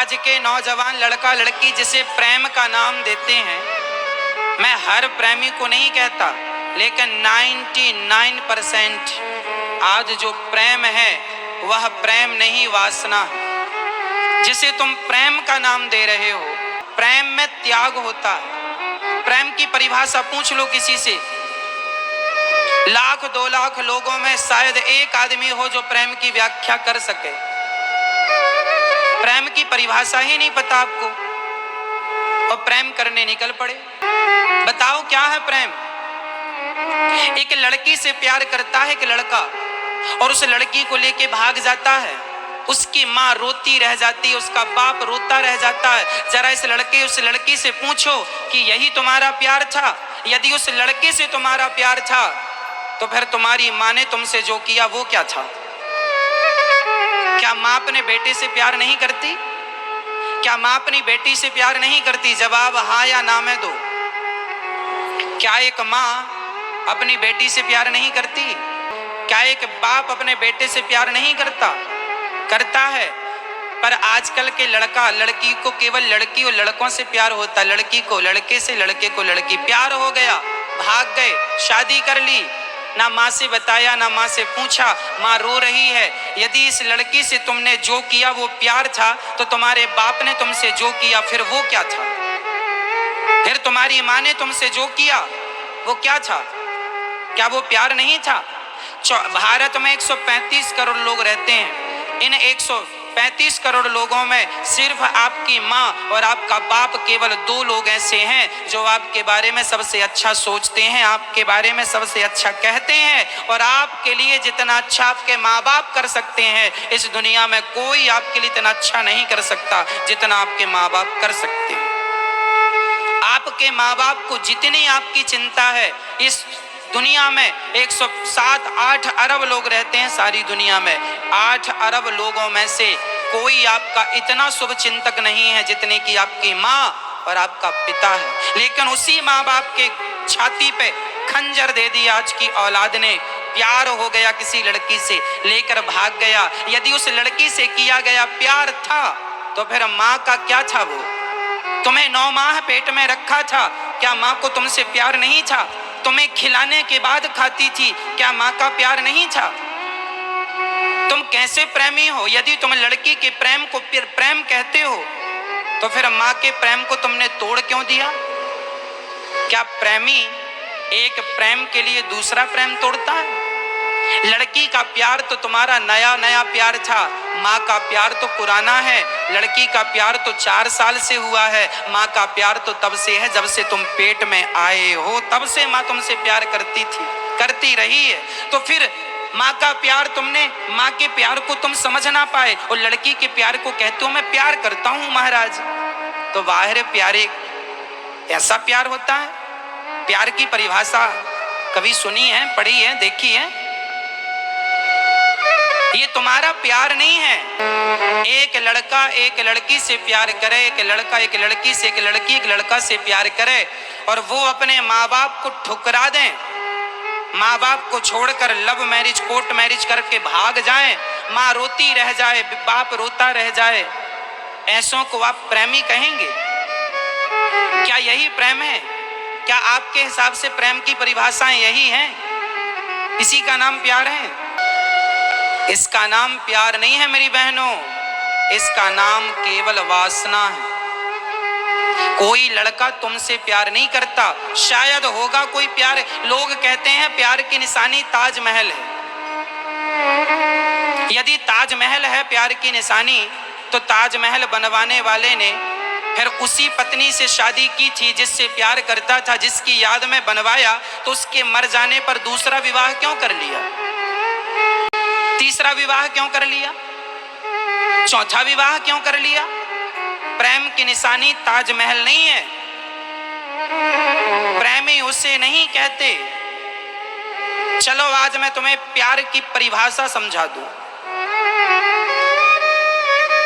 आज के नौजवान लड़का लड़की जिसे प्रेम का नाम देते हैं, मैं हर प्रेमी को नहीं कहता, लेकिन 99% आज जो प्रेम है वह प्रेम नहीं, वासना है। जिसे तुम प्रेम का नाम दे रहे हो, प्रेम में त्याग होता है। प्रेम की परिभाषा पूछ लो किसी से, 1,00,000 2 लाख लोगों में शायद एक आदमी हो जो प्रेम की व्याख्या कर सके। प्रेम की परिभाषा ही नहीं पता आपको और प्रेम करने निकल पड़े। बताओ क्या है प्रेम? एक लड़की से प्यार करता है एक लड़का और उस लड़की को लेके भाग जाता है, उसकी माँ रोती रह जाती है, उसका बाप रोता रह जाता है। जरा इस लड़के उस लड़की से पूछो कि यही तुम्हारा प्यार था? यदि उस लड़के से तुम्हारा प्यार था तो फिर तुम्हारी माँ ने तुमसे जो किया वो क्या था? क्या माँ अपने बेटे से प्यार नहीं करती? क्या माँ अपनी बेटी से प्यार नहीं करती? जवाब हाँ या ना में दो। क्या एक माँ अपनी बेटी से प्यार नहीं करती? क्या एक बाप अपने बेटे से प्यार नहीं करता? करता है। पर आजकल के लड़का लड़की को केवल लड़की और लड़कों से प्यार होता, लड़की को लड़के से, लड़के को लड़की। प्यार हो गया, भाग गए, शादी कर ली, ना माँ से बताया ना माँ से पूछा, माँ रो रही है। यदि इस लड़की से तुमने जो किया वो प्यार था तो तुम्हारे बाप ने तुमसे जो किया फिर वो क्या था? फिर तुम्हारी माँ ने तुमसे जो किया वो क्या था? क्या वो प्यार नहीं था? भारत में 135 करोड़ लोग रहते हैं। इन 135 करोड़ लोगों में सिर्फ आपकी माँ और आपका बाप केवल 2 लोग ऐसे हैं जो आपके बारे में सबसे अच्छा सोचते हैं, आपके बारे में सबसे अच्छा कहते हैं। और आपके लिए जितना अच्छा आपके माँ बाप कर सकते हैं, इस दुनिया में कोई आपके लिए इतना अच्छा नहीं कर सकता जितना आपके माँ बाप कर सकते हैं। आपके माँ बाप को जितनी आपकी चिंता है, इस दुनिया में 107-8 अरब लोग रहते हैं सारी दुनिया में, 8 अरब लोगों में से कोई आपका इतना शुभ चिंतक नहीं है जितने की आपकी माँ और आपका पिता है। लेकिन उसी माँ बाप के छाती पे खंजर दे दिया आज की औलाद ने। प्यार हो गया किसी लड़की से, लेकर भाग गया। यदि उस लड़की से किया गया प्यार था तो फिर माँ का क्या था? वो तुम्हें 9 माह पेट में रखा था, क्या माँ को तुमसे प्यार नहीं था? तुम्हें खिलाने के बाद खाती थी, क्या माँ का प्यार नहीं था? तुम कैसे प्रेमी हो? यदि तुम लड़की के प्रेम को फिर प्रेम कहते हो तो फिर माँ के प्रेम को तुमने तोड़ क्यों दिया? क्या प्रेमी एक प्रेम के लिए दूसरा प्रेम तोड़ता है? लड़की का प्यार तो तुम्हारा नया नया प्यार था, माँ का प्यार तो पुराना है। लड़की का प्यार तो 4 साल से हुआ है, माँ का प्यार तो तब से है जब से तुम पेट में आए हो, तब से माँ तुमसे प्यार करती थी, करती रही है। तो फिर माँ का प्यार तुमने, माँ के प्यार को तुम समझ ना पाए और लड़की के प्यार को कहते हो मैं प्यार करता हूँ महाराज। तो बाहर प्यारे, ऐसा प्यार होता है? प्यार की परिभाषा कभी सुनी है, पढ़ी है, देखी है? ये तुम्हारा प्यार नहीं है। एक लड़का एक लड़की से प्यार करे, एक लड़का एक लड़की से, एक लड़की एक लड़का से प्यार करे और वो अपने माँ बाप को ठुकरा दें, माँ बाप को छोड़कर लव मैरिज कोर्ट मैरिज करके भाग जाएं, माँ रोती रह जाए, बाप रोता रह जाए, ऐसों को आप प्रेमी कहेंगे? क्या यही प्रेम है? क्या आपके हिसाब से प्रेम की परिभाषाएं यही हैं? इसी का नाम प्यार है? इसका नाम प्यार नहीं है मेरी बहनों, इसका नाम केवल वासना है। कोई लड़का तुमसे प्यार नहीं करता, शायद होगा कोई प्यार। लोग कहते हैं प्यार की निशानी ताजमहल है। यदि ताजमहल है प्यार की निशानी तो ताजमहल बनवाने वाले ने फिर उसी पत्नी से शादी की थी जिससे प्यार करता था, जिसकी याद में बनवाया, तो उसके मर जाने पर दूसरा विवाह क्यों कर लिया? तीसरा विवाह क्यों कर लिया? चौथा विवाह क्यों कर लिया? प्रेम की निशानी ताजमहल नहीं है, प्रेमी उसे नहीं कहते। चलो आज मैं तुम्हें प्यार की परिभाषा समझा दूं।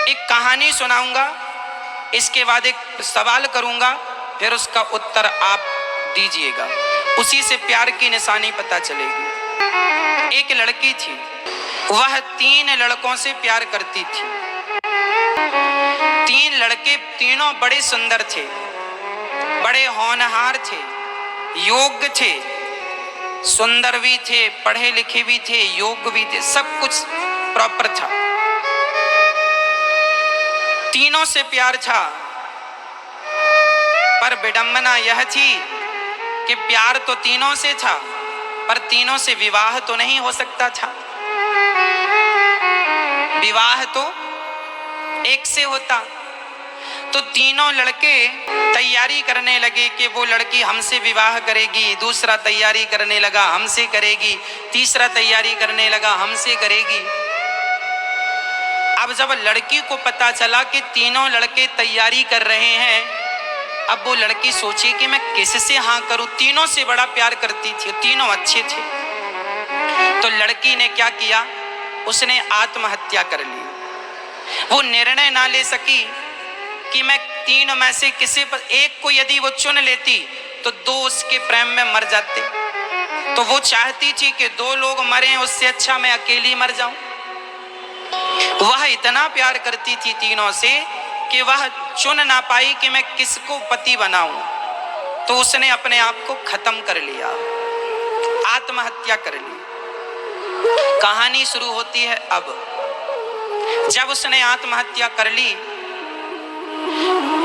एक कहानी सुनाऊंगा, इसके बाद एक सवाल करूंगा, फिर उसका उत्तर आप दीजिएगा, उसी से प्यार की निशानी पता चलेगी। एक लड़की थी, वह 3 लड़कों से प्यार करती थी। 3 लड़के तीनों बड़े सुंदर थे, बड़े होनहार थे, योग्य थे, सुंदर भी थे, पढ़े लिखे भी थे, योग्य भी थे, सब कुछ प्रॉपर था, तीनों से प्यार था। पर विडंबना यह थी कि प्यार तो तीनों से था, पर तीनों से विवाह तो नहीं हो सकता था। विवाह तो एक से होता। तो तीनों लड़के तैयारी करने लगे कि वो लड़की हमसे विवाह करेगी, दूसरा तैयारी करने लगा हमसे करेगी, तीसरा तैयारी करने लगा हमसे करेगी। अब जब लड़की को पता चला कि तीनों लड़के तैयारी कर रहे हैं, अब वो लड़की सोची कि मैं किससे हाँ करूं, तीनों से बड़ा प्यार करती थी, तीनों अच्छे थे। तो लड़की ने क्या किया, उसने आत्महत्या कर ली। वो निर्णय ना ले सकी कि मैं तीन में से किसी पर एक को यदि वो चुन लेती तो दो उसके प्रेम में मर जाते। तो वो चाहती थी कि दो लोग मरें, उससे अच्छा मैं अकेली मर जाऊं। वह इतना प्यार करती थी तीनों से कि वह चुन ना पाई कि मैं किसको पति बनाऊं। तो उसने अपने आप को खत्म कर लिया, आत्महत्या कर ली। कहानी शुरू होती है अब। जब उसने आत्महत्या कर ली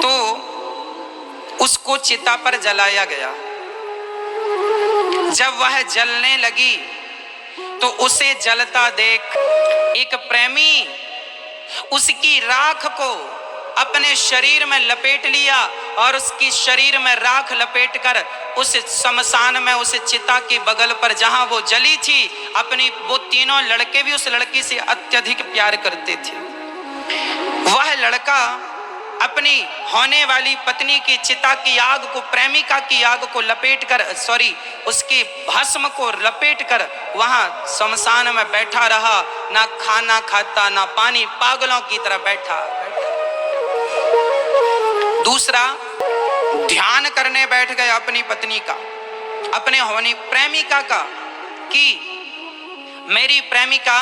तो उसको चिता पर जलाया गया। जब वह जलने लगी तो उसे जलता देख एक प्रेमी उसकी राख को अपने शरीर में लपेट लिया और उसकी शरीर में राख लपेटकर उस शमशान में, उस चिता के बगल पर जहां वो जली थी, अपनी वो तीनों लड़के भी उस लड़की से अत्यधिक प्यार करते थे। वह लड़का अपनी होने वाली पत्नी की चिता की आग को, प्रेमिका की आग को लपेटकर, उसके भस्म को लपेटकर वहां शमशान में बैठा रहा, ना खाना खाता ना पानी, पागलों की तरह बैठा। दूसरा, ध्यान करने बैठ गया अपनी पत्नी का, अपने होनी प्रेमिका का, कि मेरी प्रेमिका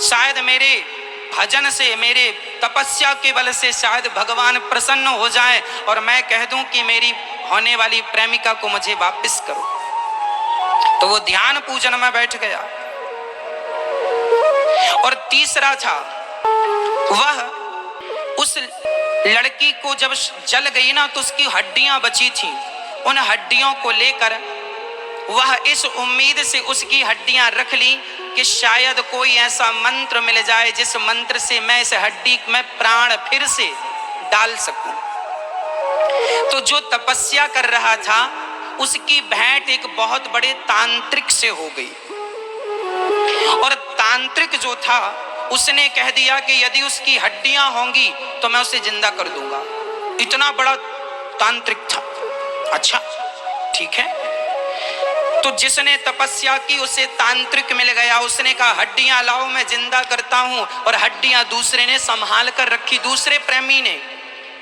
शायद मेरे भजन से, मेरे तपस्या के बल से शायद भगवान प्रसन्न हो जाए और मैं कह दूं कि मेरी होने वाली प्रेमिका को मुझे वापस करो। तो वो ध्यान पूजन में बैठ गया। और तीसरा था, वह उस लड़की को जब जल गई ना तो उसकी हड्डियां बची थी, उन हड्डियों को लेकर वह इस उम्मीद से उसकी हड्डियां रख ली कि शायद कोई ऐसा मंत्र मिल जाए जिस मंत्र से मैं इस हड्डी में प्राण फिर से डाल सकूं। तो जो तपस्या कर रहा था उसकी भेंट एक बहुत बड़े तांत्रिक से हो गई। और तांत्रिक जो था उसने कह दिया कि यदि उसकी हड्डियां होंगी तो मैं उसे जिंदा कर दूंगा। इतना बड़ा तांत्रिक था। अच्छा ठीक है। तो जिसने तपस्या की उसे तांत्रिक मिल गया। उसने कहा हड्डियां लाओ मैं जिंदा करता हूं, और हड्डियां दूसरे ने संभाल कर रखी, दूसरे प्रेमी ने।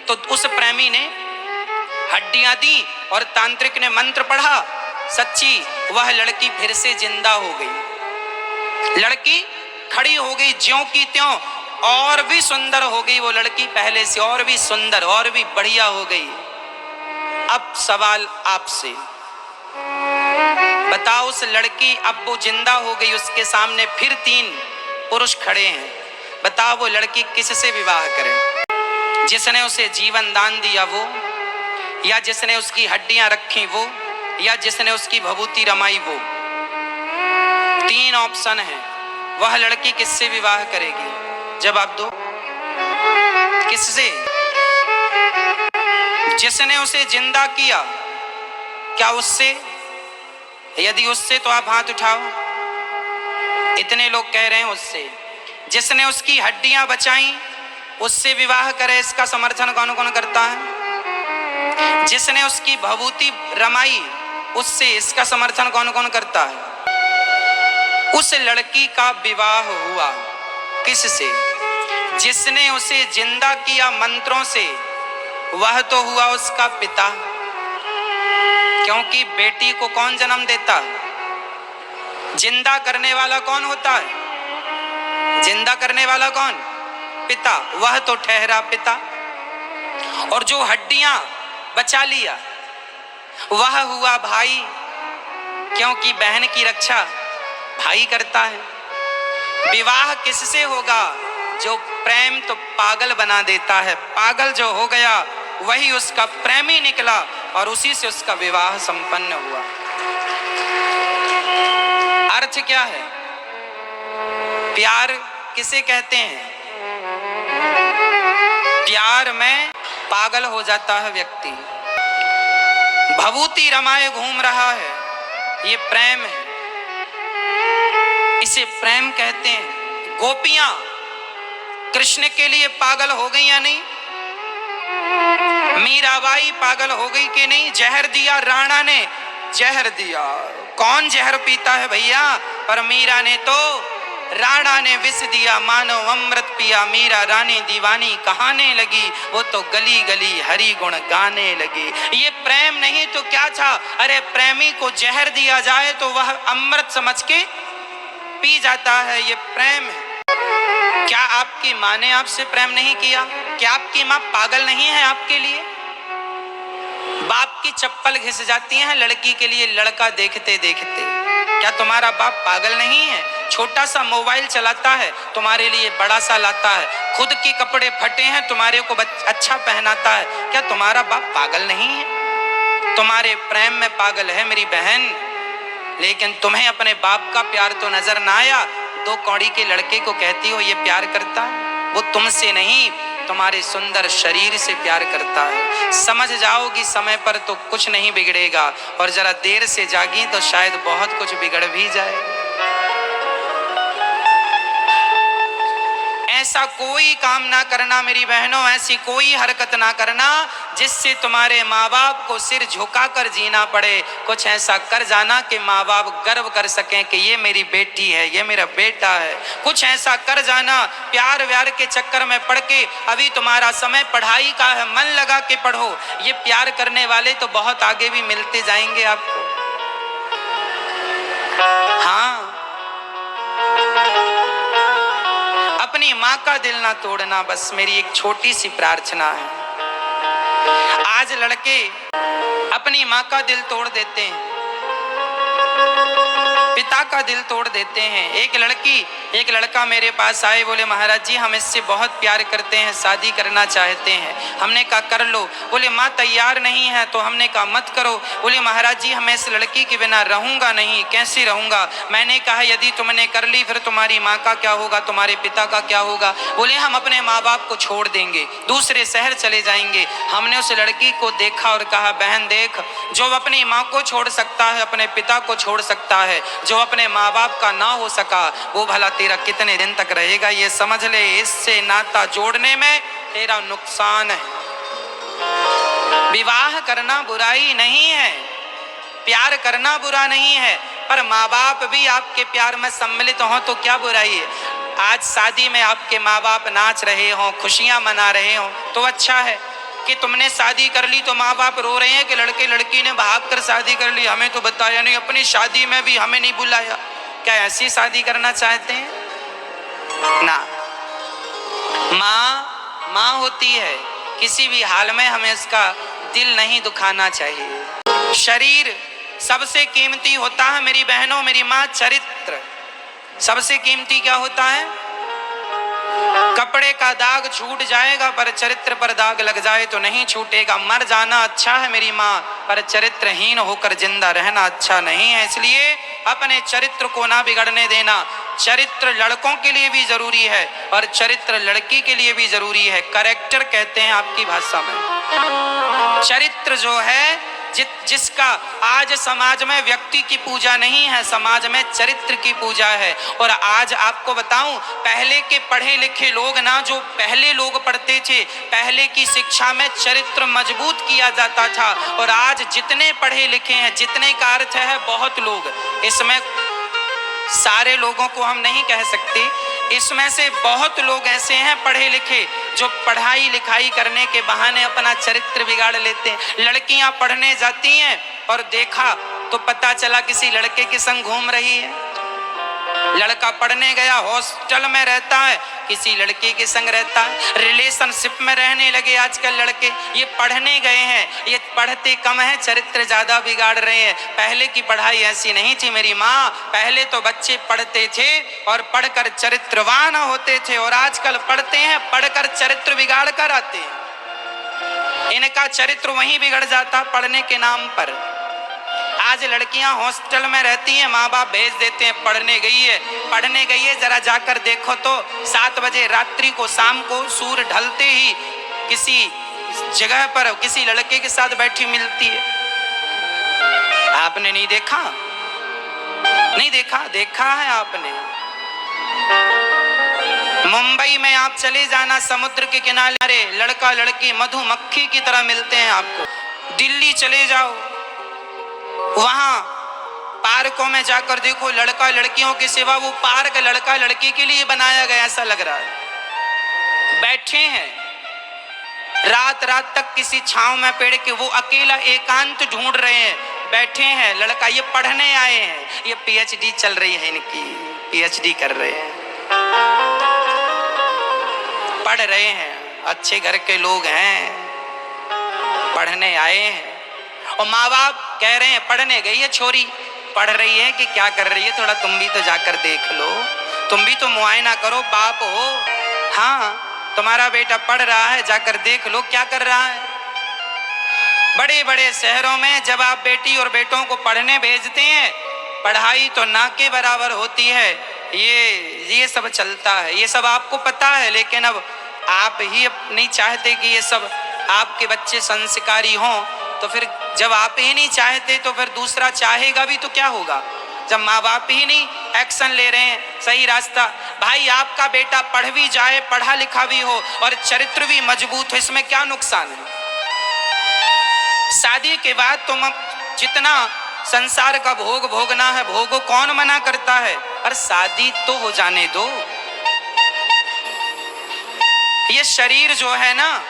तो उस प्रेमी ने हड्डियां दी और तांत्रिक ने मंत्र पढ़ा, सच्ची वह लड़की फिर से जिंदा हो गई। लड़की खड़ी हो गई ज्यों की त्यों, और भी सुंदर हो गई वो लड़की, पहले से और भी सुंदर और भी बढ़िया हो गई। अब सवाल आपसे, बताओ उस लड़की अब वो जिंदा हो गई, उसके सामने फिर 3 पुरुष खड़े हैं, बताओ वो लड़की किससे विवाह करे? जिसने उसे जीवन दान दिया वो, या जिसने उसकी हड्डियां रखी वो, या जिसने उसकी भभूति रमाई वो? 3 ऑप्शन है। वह लड़की किससे विवाह करेगी? जवाब दो। किससे? जिसने उसे जिंदा किया, क्या उससे? यदि उससे तो आप हाथ उठाओ। इतने लोग कह रहे हैं उससे। जिसने उसकी हड्डियां बचाई उससे विवाह करे, इसका समर्थन कौन कौन करता है? जिसने उसकी भभूति रमाई उससे, इसका समर्थन कौन कौन करता है? उस लड़की का विवाह हुआ किससे? जिसने उसे जिंदा किया मंत्रों से, वह तो हुआ उसका पिता। क्योंकि बेटी को कौन जन्म देता है? जिंदा करने वाला कौन होता है? जिंदा करने वाला कौन? पिता। वह तो ठहरा पिता। और जो हड्डियां बचा लिया वह हुआ भाई, क्योंकि बहन की रक्षा भाई करता है। विवाह किससे होगा? जो प्रेम तो पागल बना देता है, पागल जो हो गया वही उसका प्रेमी निकला और उसी से उसका विवाह संपन्न हुआ। अर्थ क्या है? प्यार किसे कहते हैं? प्यार में पागल हो जाता है व्यक्ति, भभूति रमाए घूम रहा है, ये प्रेम है, इसे प्रेम कहते हैं। गोपियां कृष्ण के लिए पागल हो गई या नहीं? मीराबाई पागल हो गई कि नहीं? जहर दिया राणा ने, जहर दिया, कौन जहर पीता है भैया? पर मीरा ने तो, राणा ने विष दिया, मानो अमृत पिया। मीरा रानी दीवानी कहाने लगी, वो तो गली गली हरि गुण गाने लगी। ये प्रेम नहीं तो क्या था? अरे प्रेमी को जहर दिया जाए तो वह अमृत समझ के पी जाता है, ये प्रेम है। क्या आपकी माँ ने आपसे प्रेम नहीं किया? क्या आपकी माँ पागल नहीं है आपके लिए? बाप की चप्पल घिस जाती है लड़की के लिए लड़का देखते देखते। क्या तुम्हारा बाप पागल नहीं है? छोटा सा मोबाइल चलाता है, तुम्हारे लिए बड़ा सा लाता है। खुद के कपड़े फटे हैं, तुम्हारे को अच्छा पहनाता है। क्या तुम्हारा बाप पागल नहीं है? तुम्हारे प्रेम में पागल है मेरी बहन, लेकिन तुम्हें अपने बाप का प्यार तो नजर ना आया। दो कौड़ी के लड़के को कहती हो ये प्यार करता है, वो तुमसे नहीं तुम्हारे सुंदर शरीर से प्यार करता है। समझ जाओगी समय पर तो कुछ नहीं बिगड़ेगा, और जरा देर से जागी तो शायद बहुत कुछ बिगड़ भी जाए। ऐसा कोई काम ना करना मेरी बहनों, ऐसी कोई हरकत ना करना जिससे तुम्हारे माँ बाप को सिर झुकाकर जीना पड़े। कुछ ऐसा कर जाना कि माँ बाप गर्व कर सकें कि ये मेरी बेटी है, ये मेरा बेटा है। कुछ ऐसा कर जाना, प्यार व्यार के चक्कर में पड़ के, अभी तुम्हारा समय पढ़ाई का है, मन लगा के पढ़ो। ये प्यार करने वाले तो बहुत आगे भी मिलते जाएंगे आपको। हाँ, अपनी माँ का दिल ना तोड़ना, बस मेरी एक छोटी सी प्रार्थना है। आज लड़के अपनी माँ का दिल तोड़ देते हैं, पिता का दिल तोड़ देते हैं। एक लड़का मेरे पास आए, बोले महाराज जी हम इससे बहुत प्यार करते हैं, शादी करना चाहते हैं। हमने कहा कर लो। बोले माँ तैयार नहीं है। तो हमने कहा मत करो। बोले महाराज जी मैं इस लड़की के बिना रहूंगा नहीं, कैसे रहूंगा? मैंने कहा यदि तुमने कर ली फिर तुम्हारी माँ का क्या होगा, तुम्हारे पिता का क्या होगा? बोले हम अपने माँ बाप को छोड़ देंगे, दूसरे शहर चले जाएंगे। हमने उस लड़की को देखा और कहा बहन देख, जो अपनी माँ को छोड़ सकता है, अपने पिता को छोड़ सकता है, जो अपने माँ बाप का ना हो सका वो भला तेरा कितने दिन तक रहेगा, ये समझ ले। इससे नाता जोड़ने में तेरा नुकसान है। विवाह करना बुराई नहीं है, प्यार करना बुरा नहीं है, पर माँ बाप भी आपके प्यार में सम्मिलित हो तो क्या बुराई है? आज शादी में आपके माँ बाप नाच रहे हो, खुशियां मना रहे हो तो अच्छा है। कि तुमने शादी कर ली तो माँ बाप रो रहे हैं कि लड़के लड़की ने भाग कर शादी कर ली, हमें तो बताया नहीं, अपनी शादी में भी हमें नहीं बुलाया। क्या ऐसी शादी करना चाहते हैं? ना, माँ होती है, किसी भी हाल में हमें उसका दिल नहीं दुखाना चाहिए। शरीर सबसे कीमती होता है मेरी बहनों, मेरी माँ। चरित्र सबसे कीमती क्या होता है? कपड़े का दाग छूट जाएगा पर चरित्र पर दाग लग जाए तो नहीं छूटेगा। मर जाना अच्छा है मेरी माँ, पर चरित्रहीन होकर जिंदा रहना अच्छा नहीं है। इसलिए अपने चरित्र को ना बिगड़ने देना। चरित्र लड़कों के लिए भी जरूरी है और चरित्र लड़की के लिए भी जरूरी है। कैरेक्टर कहते हैं आपकी भाषा में। चरित्र जो है जिसका आज समाज में व्यक्ति की पूजा नहीं है, समाज में चरित्र की पूजा है। और आज आपको बताऊं, पहले के पढ़े लिखे लोग ना, जो पहले लोग पढ़ते थे, पहले की शिक्षा में चरित्र मजबूत किया जाता था। और आज जितने पढ़े लिखे हैं, जितने का अर्थ है बहुत लोग, इसमें सारे लोगों को हम नहीं कह सकते, इसमें से बहुत लोग ऐसे हैं पढ़े लिखे जो पढ़ाई लिखाई करने के बहाने अपना चरित्र बिगाड़ लेते हैं। लड़कियां पढ़ने जाती हैं और देखा तो पता चला किसी लड़के के संग घूम रही है। लड़का पढ़ने गया, हॉस्टल में रहता है, किसी लड़के के संग रहता है, रिलेशनशिप में रहने लगे आजकल लड़के। ये पढ़ने गए हैं, ये पढ़ते कम है, चरित्र ज्यादा बिगाड़ रहे हैं। पहले की पढ़ाई ऐसी नहीं थी मेरी माँ, पहले तो बच्चे पढ़ते थे और पढ़कर चरित्रवान होते थे, और आजकल पढ़ते हैं, पढ़कर चरित्र बिगाड़ कर आते हैं। इनका चरित्र वहीं बिगड़ जाता पढ़ने के नाम पर। आज लड़कियां हॉस्टल में रहती हैं, माँ बाप भेज देते हैं, पढ़ने गई है, जरा जाकर देखो तो 7 बजे रात्रि को, शाम को सूर्य ढलते ही किसी जगह पर किसी लड़के के साथ बैठी मिलती है। आपने नहीं देखा? नहीं देखा? देखा है आपने। मुंबई में आप चले जाना, समुद्र के किनारे लड़का लड़की मधुमक्खी की तरह मिलते हैं आपको। दिल्ली चले जाओ, वहां पार्कों में जाकर देखो, लड़का लड़कियों के सिवा वो पार्क लड़का लड़की के लिए बनाया गया ऐसा लग रहा है। बैठे हैं रात रात तक किसी छांव में पेड़ के, वो अकेला एकांत ढूंढ रहे हैं, बैठे हैं। लड़का ये पढ़ने आए हैं, ये पीएचडी चल रही है इनकी, पीएचडी कर रहे हैं, पढ़ रहे हैं, अच्छे घर के लोग हैं, पढ़ने आए हैं। और माँ बाप कह रहे हैं पढ़ने गई है छोरी, पढ़ रही है कि क्या कर रही है, थोड़ा तुम भी तो जाकर देख लो, तुम भी तो मुआयना करो, बाप हो। हाँ, तुम्हारा बेटा पढ़ रहा है, जाकर देख लो क्या कर रहा है। बड़े बड़े शहरों में जब आप बेटी और बेटों को पढ़ने भेजते हैं, पढ़ाई तो ना के बराबर होती है, ये सब चलता है, ये सब आपको पता है। लेकिन अब आप ही नहीं चाहते कि ये सब आपके बच्चे संस्कारी हों, तो फिर जब आप ही नहीं चाहते तो फिर दूसरा चाहेगा भी तो क्या होगा? जब माँ बाप ही नहीं एक्शन ले रहे हैं सही रास्ता। भाई आपका बेटा पढ़ भी जाए, पढ़ा लिखा भी हो और चरित्र भी मजबूत हो, इसमें क्या नुकसान है? शादी के बाद तुम जितना संसार का भोग भोगना है भोगो, कौन मना करता है? और शादी तो हो जाने दो। ये शरीर जो है ना,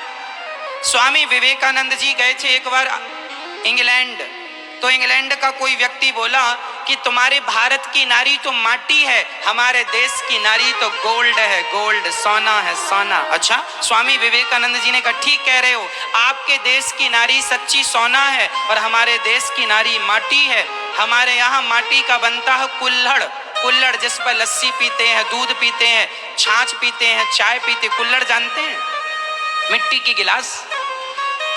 स्वामी विवेकानंद जी गए थे एक बार इंग्लैंड, तो इंग्लैंड का कोई व्यक्ति बोला कि तुम्हारे भारत की नारी तो माटी है, हमारे देश की नारी तो गोल्ड है, गोल्ड, सोना है, सोना। अच्छा, स्वामी विवेकानंद जी ने कहा ठीक कह रहे हो, आपके देश की नारी सच्ची सोना है और हमारे देश की नारी माटी है। हमारे यहाँ माटी का बनता है कुल्हड़, कुल्हड़ जिस पर लस्सी पीते हैं, दूध पीते हैं, छाछ पीते हैं, चाय पीते, कुल्हड़ जानते हैं? मिट्टी की गिलास।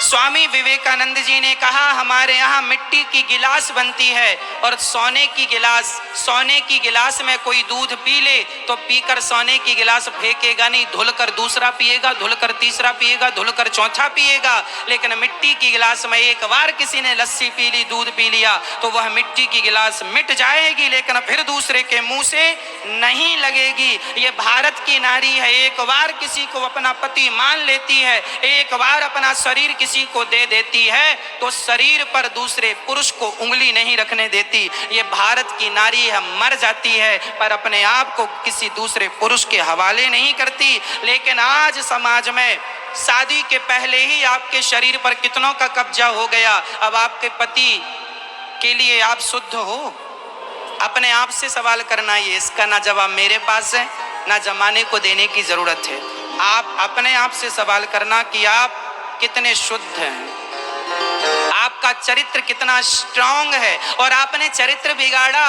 स्वामी विवेकानंद जी ने कहा हमारे यहाँ मिट्टी की गिलास बनती है और सोने की गिलास, सोने की गिलास में कोई दूध पी ले तो पीकर सोने की गिलास फेंकेगा नहीं, धुलकर दूसरा पिएगा, धुलकर तीसरा पिएगा, धुलकर चौथा पिएगा। लेकिन मिट्टी की गिलास में एक बार किसी ने लस्सी पी ली, दूध पी लिया, तो वह मिट्टी की गिलास मिट जाएगी, लेकिन फिर दूसरे के मुंह से नहीं लगेगी। ये भारत की नारी है, एक बार किसी को अपना पति मान लेती है, एक बार अपना शरीर किसी को दे देती है तो शरीर पर दूसरे पुरुष को उंगली नहीं रखने देती। ये भारत की नारी है, मर जाती है पर अपने आप को किसी दूसरे पुरुष के हवाले नहीं करती। लेकिन आज समाज में शादी के पहले ही आपके शरीर पर कितनों का कब्जा हो गया। अब आपके पति के लिए आप शुद्ध हो? अपने आप से सवाल करना, ये इसका ना जवाब मेरे पास है ना जमाने को देने की जरूरत है। आप अपने आप से सवाल करना कि आप कितने शुद्ध हैं, आपका चरित्र कितना स्ट्रांग है। और आपने चरित्र बिगाड़ा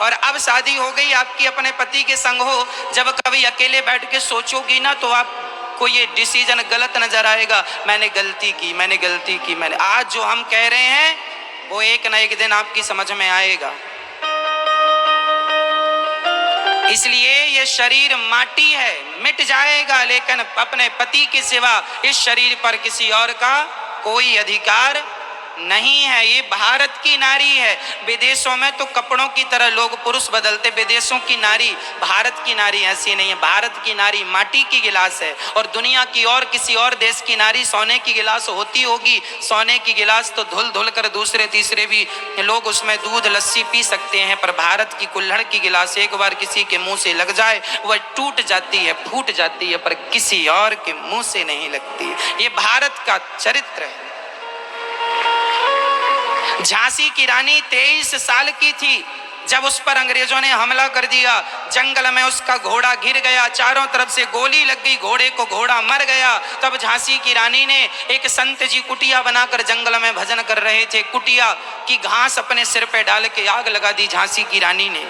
और अब शादी हो गई आपकी, अपने पति के संग हो, जब कभी अकेले बैठ के सोचोगी ना तो आपको ये डिसीजन गलत नजर आएगा, मैंने गलती की, मैंने गलती की, मैंने। आज जो हम कह रहे हैं वो एक ना एक दिन आपकी समझ में आएगा। इसलिए ये शरीर माटी है, मिट जाएगा, लेकिन अपने पति के सिवा इस शरीर पर किसी और का कोई अधिकार नहीं है। ये भारत की नारी है। विदेशों में तो कपड़ों की तरह लोग पुरुष बदलते, विदेशों की नारी, भारत की नारी ऐसी नहीं है। भारत की नारी माटी की गिलास है और दुनिया की और किसी और देश की नारी सोने की गिलास होती होगी। सोने की गिलास तो धुल धुल कर दूसरे तीसरे भी लोग उसमें दूध लस्सी पी सकते हैं, पर भारत की कुल्हड़ की गिलास एक बार किसी के मुंह से लग जाए वह टूट जाती है, फूट जाती है, पर किसी और के मुंह से नहीं लगती। ये भारत का चरित्र है। झांसी की रानी 23 साल की थी, जब उस पर अंग्रेजों ने हमला कर दिया, जंगल में उसका घोड़ा गिर गया, चारों तरफ से गोली लग गई घोड़े को, घोड़ा मर गया। तब झांसी की रानी ने, एक संत जी कुटिया बनाकर जंगल में भजन कर रहे थे, कुटिया की घास अपने सिर पे डाल के आग लगा दी झांसी की रानी ने।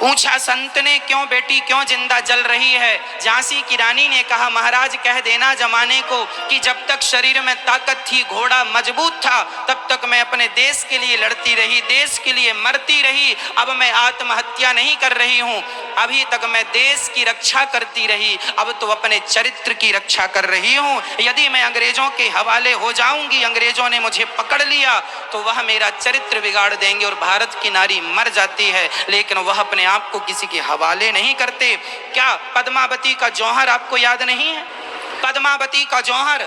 पूछा संत ने, क्यों बेटी, क्यों जिंदा जल रही है? झांसी की रानी ने कहा, महाराज कह देना जमाने को कि जब तक शरीर में ताकत थी, घोड़ा मजबूत था, तब तक मैं अपने देश के लिए लड़ती रही, देश के लिए मरती रही। अब मैं आत्महत्या नहीं कर रही हूँ, अभी तक मैं देश की रक्षा करती रही, अब तो अपने चरित्र की रक्षा कर रही हूँ। यदि मैं अंग्रेजों के हवाले हो जाऊंगी, अंग्रेजों ने मुझे पकड़ लिया, तो वह मेरा चरित्र बिगाड़ देंगे और भारत की नारी मर जाती है, लेकिन वह अपने आप को किसी के हवाले नहीं करते। क्या पद्मावती का जौहर आपको याद नहीं है? पद्मावती का जौहर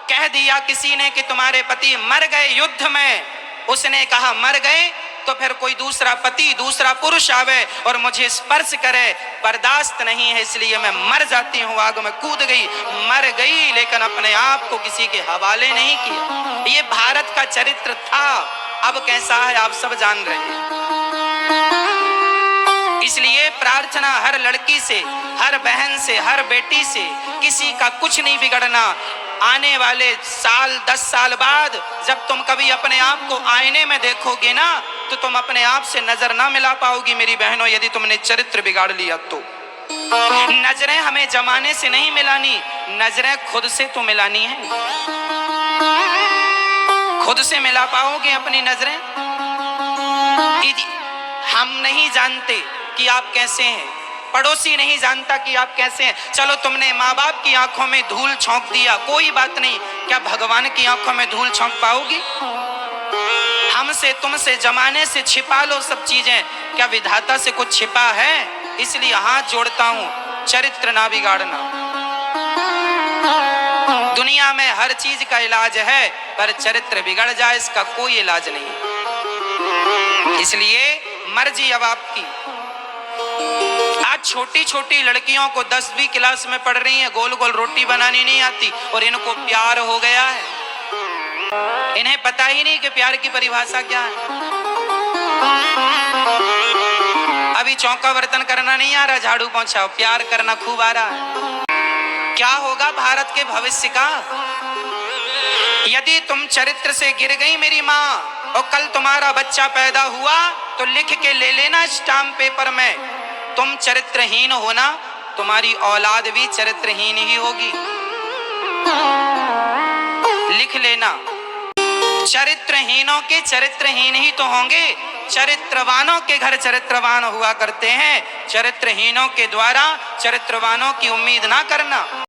कह दिया किसी ने कि तुम्हारे पति मर गए युद्ध में, उसने कहा मर गए तो फिर कोई दूसरा पति, दूसरा पुरुष आवे और मुझे स्पर्श करे, बर्दाश्त नहीं है, इसलिए मैं मर जाती हूँ। आग में कूद गई, मर गई, लेकिन अपने आप को किसी के हवाले नहीं किया। ये भारत का चरित्र था। अब कैसा है आप सब जान रहे हैं। इसलिए प्रार्थना हर लड़की से, हर बहन से, हर बेटी से, किसी का कुछ नहीं बिगड़ना। आने वाले साल 10 साल बाद जब तुम कभी अपने आप को आईने में देखोगे ना, तो तुम अपने आप से नजर ना मिला पाओगी मेरी बहनों, यदि तुमने चरित्र बिगाड़ लिया तो। नजरें हमें जमाने से नहीं मिलानी, नजरें खुद से तो मिलानी है। खुद से मिला पाओगे अपनी नजरें। हम नहीं जानते कि आप कैसे हैं, पड़ोसी नहीं जानता कि आप कैसे हैं। चलो तुमने माँ बाप की आंखों में धूल झोंक दिया, कोई बात नहीं, क्या भगवान की आंखों में धूल झोंक पाओगी? हमसे, तुमसे, जमाने से छिपा लो सब चीजें, क्या विधाता से कुछ छिपा है? इसलिए हाथ जोड़ता हूं, चरित्र ना बिगाड़ना। दुनिया में हर चीज का इलाज है, पर चरित्र बिगड़ जाए इसका कोई इलाज नहीं। इसलिए मर्जी अब आपकी। आज छोटी छोटी लड़कियों को 10वीं क्लास में पढ़ रही हैं, गोल गोल रोटी बनानी नहीं आती और इनको प्यार हो गया है। इन्हें पता ही नहीं कि प्यार की परिभाषा क्या है। अभी चौका बर्तन करना नहीं आ रहा, झाड़ू पोंछा, प्यार करना खूब आ रहा है। क्या होगा भारत के भविष्य का? यदि तुम चरित्र से गिर गई मेरी माँ, और कल तुम्हारा बच्चा पैदा हुआ, तो लिख के ले लेना स्टाम्प पेपर में, तुम चरित्रहीन होना, तुम्हारी औलाद भी चरित्रहीन ही होगी। लिख लेना, चरित्रहीनों के चरित्रहीन ही तो होंगे। चरित्रवानों के घर चरित्रवान हुआ करते हैं, चरित्रहीनों के द्वारा चरित्रवानों की उम्मीद ना करना।